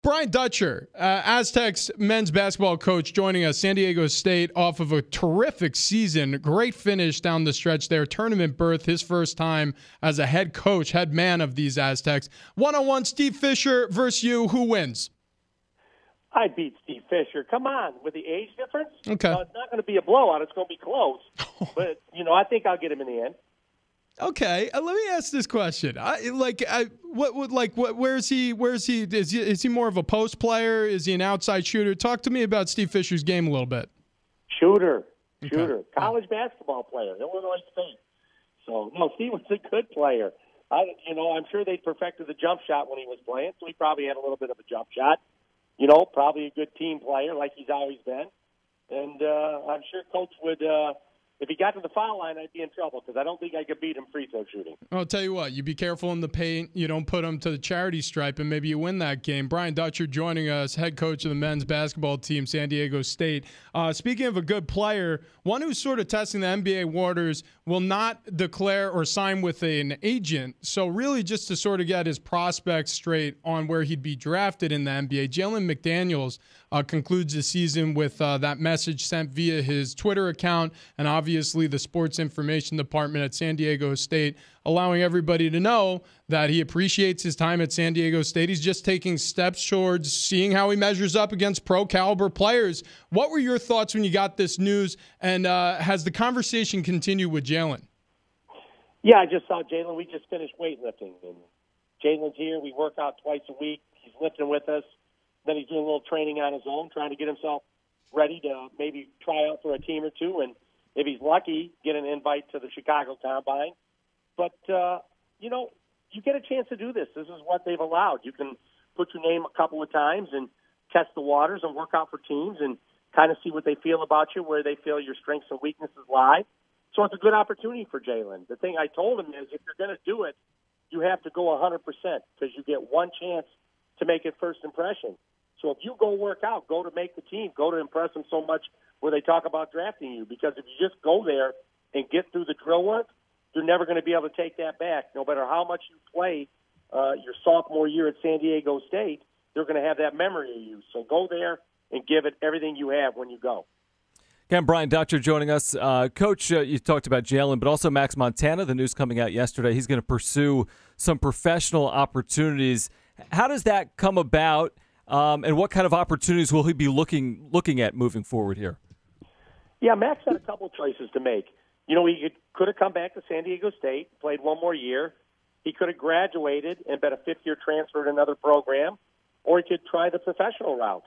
Brian Dutcher, Aztecs men's basketball coach, joining us. San Diego State off of a terrific season. Great finish down the stretch there. Tournament berth, his first time as a head coach, head man of these Aztecs. One-on-one, Steve Fisher versus you. Who wins? I beat Steve Fisher. Come on, with the age difference? Okay. It's not going to be a blowout. It's going to be close. But, I think I'll get him in the end. Okay, let me ask this question. Where is he? Is he more of a post player? Is he an outside shooter? Talk to me about Steve Fisher's game a little bit. Shooter. College basketball player, Illinois State. So, no, Steve was a good player. I'm sure they perfected the jump shot when he was playing, so he probably had a little bit of a jump shot. Probably a good team player like he's always been. And I'm sure Coach would if he got to the foul line, I'd be in trouble because I don't think I could beat him free throw shooting. I'll tell you what, you be careful in the paint. You don't put him to the charity stripe, and maybe you win that game. Brian Dutcher joining us, head coach of the men's basketball team, San Diego State. Speaking of a good player, one who's sort of testing the NBA waters will not declare or sign with an agent. So really just to sort of get his prospects straight on where he'd be drafted in the NBA, Jalen McDaniels concludes the season with that message sent via his Twitter account and obviously the sports information department at San Diego State, allowing everybody to know that he appreciates his time at San Diego State. He's just taking steps towards seeing how he measures up against pro-caliber players. What were your thoughts when you got this news, and has the conversation continued with Jalen? Yeah, I just saw Jalen. We just finished weightlifting, and Jalen's here. We work out twice a week. He's lifting with us. Then he's doing a little training on his own, trying to get himself ready to maybe try out for a team or two, and if he's lucky, get an invite to the Chicago Combine. But, you get a chance to do this. This is what they've allowed. You can put your name a couple of times and test the waters and work out for teams and kind of see what they feel about you, where they feel your strengths and weaknesses lie. So it's a good opportunity for Jalen. The thing I told him is if you're going to do it, you have to go 100% because you get one chance to make it first impression. So if you go work out, go to make the team, go to impress them so much where they talk about drafting you. Because if you just go there and get through the drill work, you're never going to be able to take that back. No matter how much you play your sophomore year at San Diego State, they're going to have that memory of you. So go there and give it everything you have when you go. Again, Brian Dutcher joining us. Coach, you talked about Jalen, but also Max Montana, the news coming out yesterday. He's going to pursue some professional opportunities. How does that come about, and what kind of opportunities will he be looking at moving forward here? Yeah, Max had a couple choices to make. He could have come back to San Diego State, played one more year. He could have graduated and been a fifth-year transfer to another program, or he could try the professional route.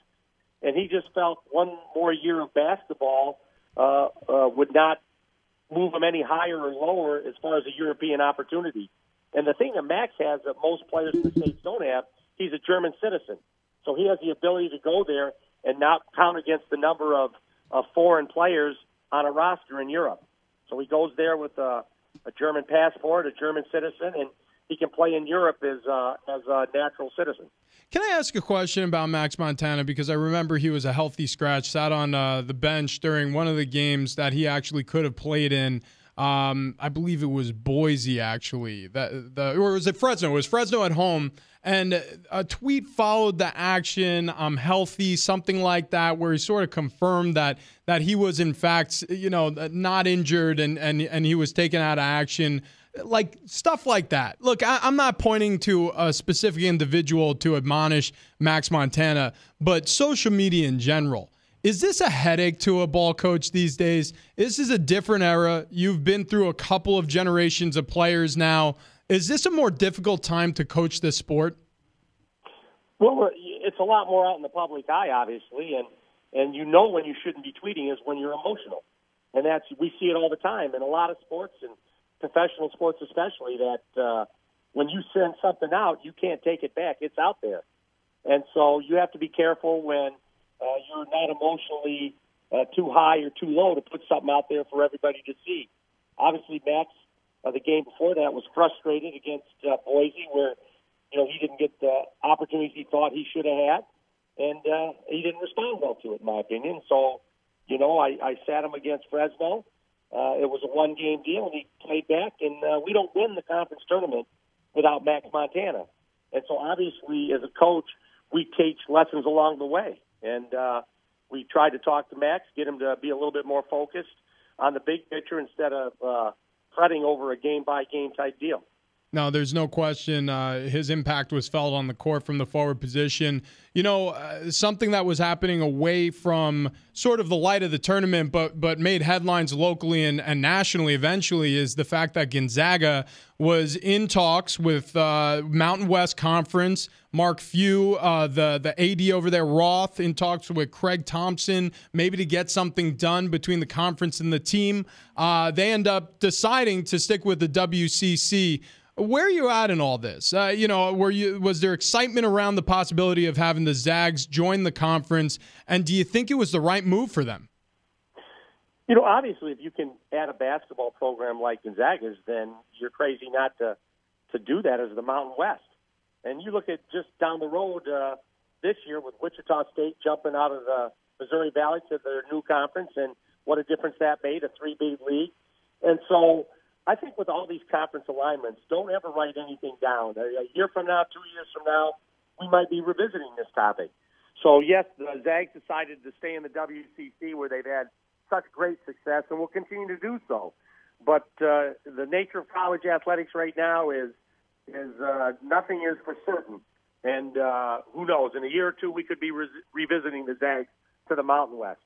And he just felt one more year of basketball would not move him any higher or lower as far as a European opportunity. And the thing that Max has that most players in the States don't have, he's a German citizen. So he has the ability to go there and not count against the number of foreign players on a roster in Europe. So he goes there with a German passport, a German citizen, and he can play in Europe as a natural citizen. Can I ask a question about Max Montana? Because I remember he was a healthy scratch, sat on the bench during one of the games that he actually could have played in. I believe it was Boise, actually. Or was it Fresno? It was Fresno at home. And a tweet followed the action, I'm healthy, something like that, where he sort of confirmed that he was, in fact, not injured and he was taken out of action. Like stuff like that. Look, I'm not pointing to a specific individual to admonish Max Montana, but social media in general. Is this a headache to a ball coach these days? This is a different era. You've been through a couple of generations of players now. Is this a more difficult time to coach this sport? Well, it's a lot more out in the public eye, obviously, and when you shouldn't be tweeting is when you're emotional. And we see it all the time in a lot of sports and professional sports especially, that when you send something out, you can't take it back. It's out there. And so you have to be careful when you're not emotionally too high or too low to put something out there for everybody to see. Obviously, Max, the game before that, was frustrated against Boise, where he didn't get the opportunities he thought he should have had, and he didn't respond well to it, in my opinion. So, I sat him against Fresno. It was a one-game deal, and he played back, and we don't win the conference tournament without Max Montana. And so, obviously, as a coach, we teach lessons along the way. And we tried to talk to Max, get him to be a little bit more focused on the big picture instead of fretting over a game-by-game type deal. No, there's no question his impact was felt on the court from the forward position. You know, something that was happening away from sort of the light of the tournament but made headlines locally and nationally eventually is the fact that Gonzaga was in talks with Mountain West Conference. Mark Few, the AD over there, Roth, in talks with Craig Thompson, maybe to get something done between the conference and the team. They end up deciding to stick with the WCC. Where are you at in all this? Was there excitement around the possibility of having the Zags join the conference, and do you think it was the right move for them? You know, obviously, if you can add a basketball program like Gonzaga's, then you're crazy not to do that as the Mountain West. And you look at just down the road this year with Wichita State jumping out of the Missouri Valley to their new conference, and what a difference that made, a 3-big league. And so I think with all these conference alignments, don't ever write anything down. A year from now, 2 years from now, we might be revisiting this topic. So, yes, the Zags decided to stay in the WCC where they've had such great success and will continue to do so. But the nature of college athletics right now is nothing is for certain. And who knows, in a year or two, we could be revisiting the Zags to the Mountain West.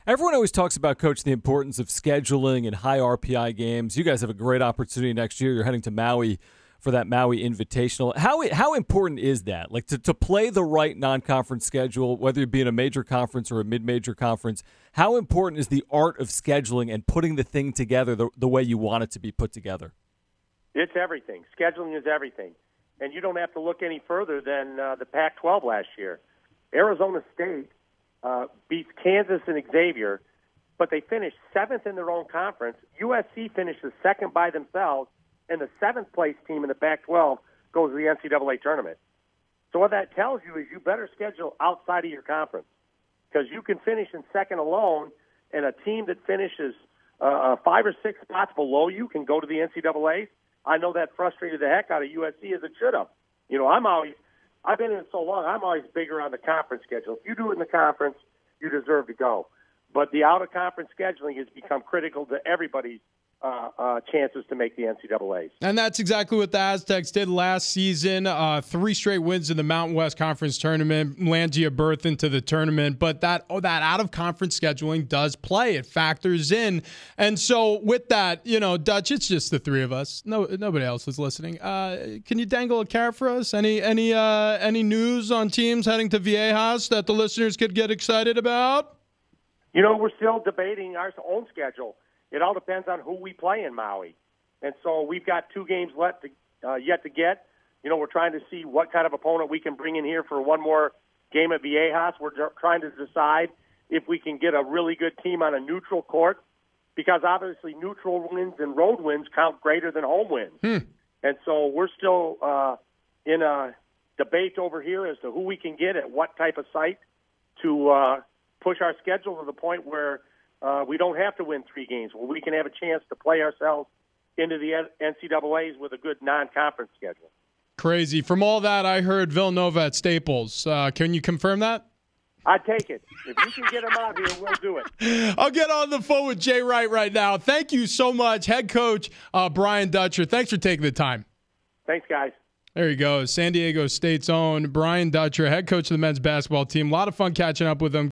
Everyone always talks about, Coach, the importance of scheduling and high RPI games. You guys have a great opportunity next year. You're heading to Maui for that Maui Invitational. How important is that? Like to play the right non-conference schedule, whether it be in a major conference or a mid-major conference, how important is the art of scheduling and putting the thing together the way you want it to be put together? It's everything. Scheduling is everything. And you don't have to look any further than the Pac-12 last year. Arizona State beats Kansas and Xavier, but they finished 7th in their own conference. USC finishes 2nd by themselves, and the 7th-place team in the Pac-12 goes to the NCAA tournament. So what that tells you is you better schedule outside of your conference, because you can finish in second alone, and a team that finishes 5 or 6 spots below you can go to the NCAA. I know that frustrated the heck out of USC as it should have. You know, I've been in it so long, I'm always bigger on the conference schedule. If you do it in the conference, you deserve to go. But the out-of-conference scheduling has become critical to everybody's chances to make the NCAAs. And that's exactly what the Aztecs did last season. 3 straight wins in the Mountain West Conference tournament, lands you a berth into the tournament. But that out-of-conference scheduling does play. It factors in. And so with that, you know, Dutch, it's just the 3 of us. Nobody else is listening. Can you dangle a carrot for us? Any news on teams heading to Viejas that the listeners could get excited about? You know, we're still debating our own schedule. It all depends on who we play in Maui. And so we've got 2 games yet to get. You know, we're trying to see what kind of opponent we can bring in here for one more game at Viejas. We're trying to decide if we can get a really good team on a neutral court, because obviously neutral wins and road wins count greater than home wins. And so we're still in a debate over here as to who we can get at what type of site to push our schedule to the point where we don't have to win 3 games, where we can have a chance to play ourselves into the NCAAs with a good non-conference schedule. Crazy. From all that, I heard Villanova at Staples. Can you confirm that? I'd take it. If you can get them out here, we'll do it. I'll get on the phone with Jay Wright right now. Thank you so much, head coach Brian Dutcher. Thanks for taking the time. Thanks, guys. There you go. San Diego State's own Brian Dutcher, head coach of the men's basketball team. A lot of fun catching up with him.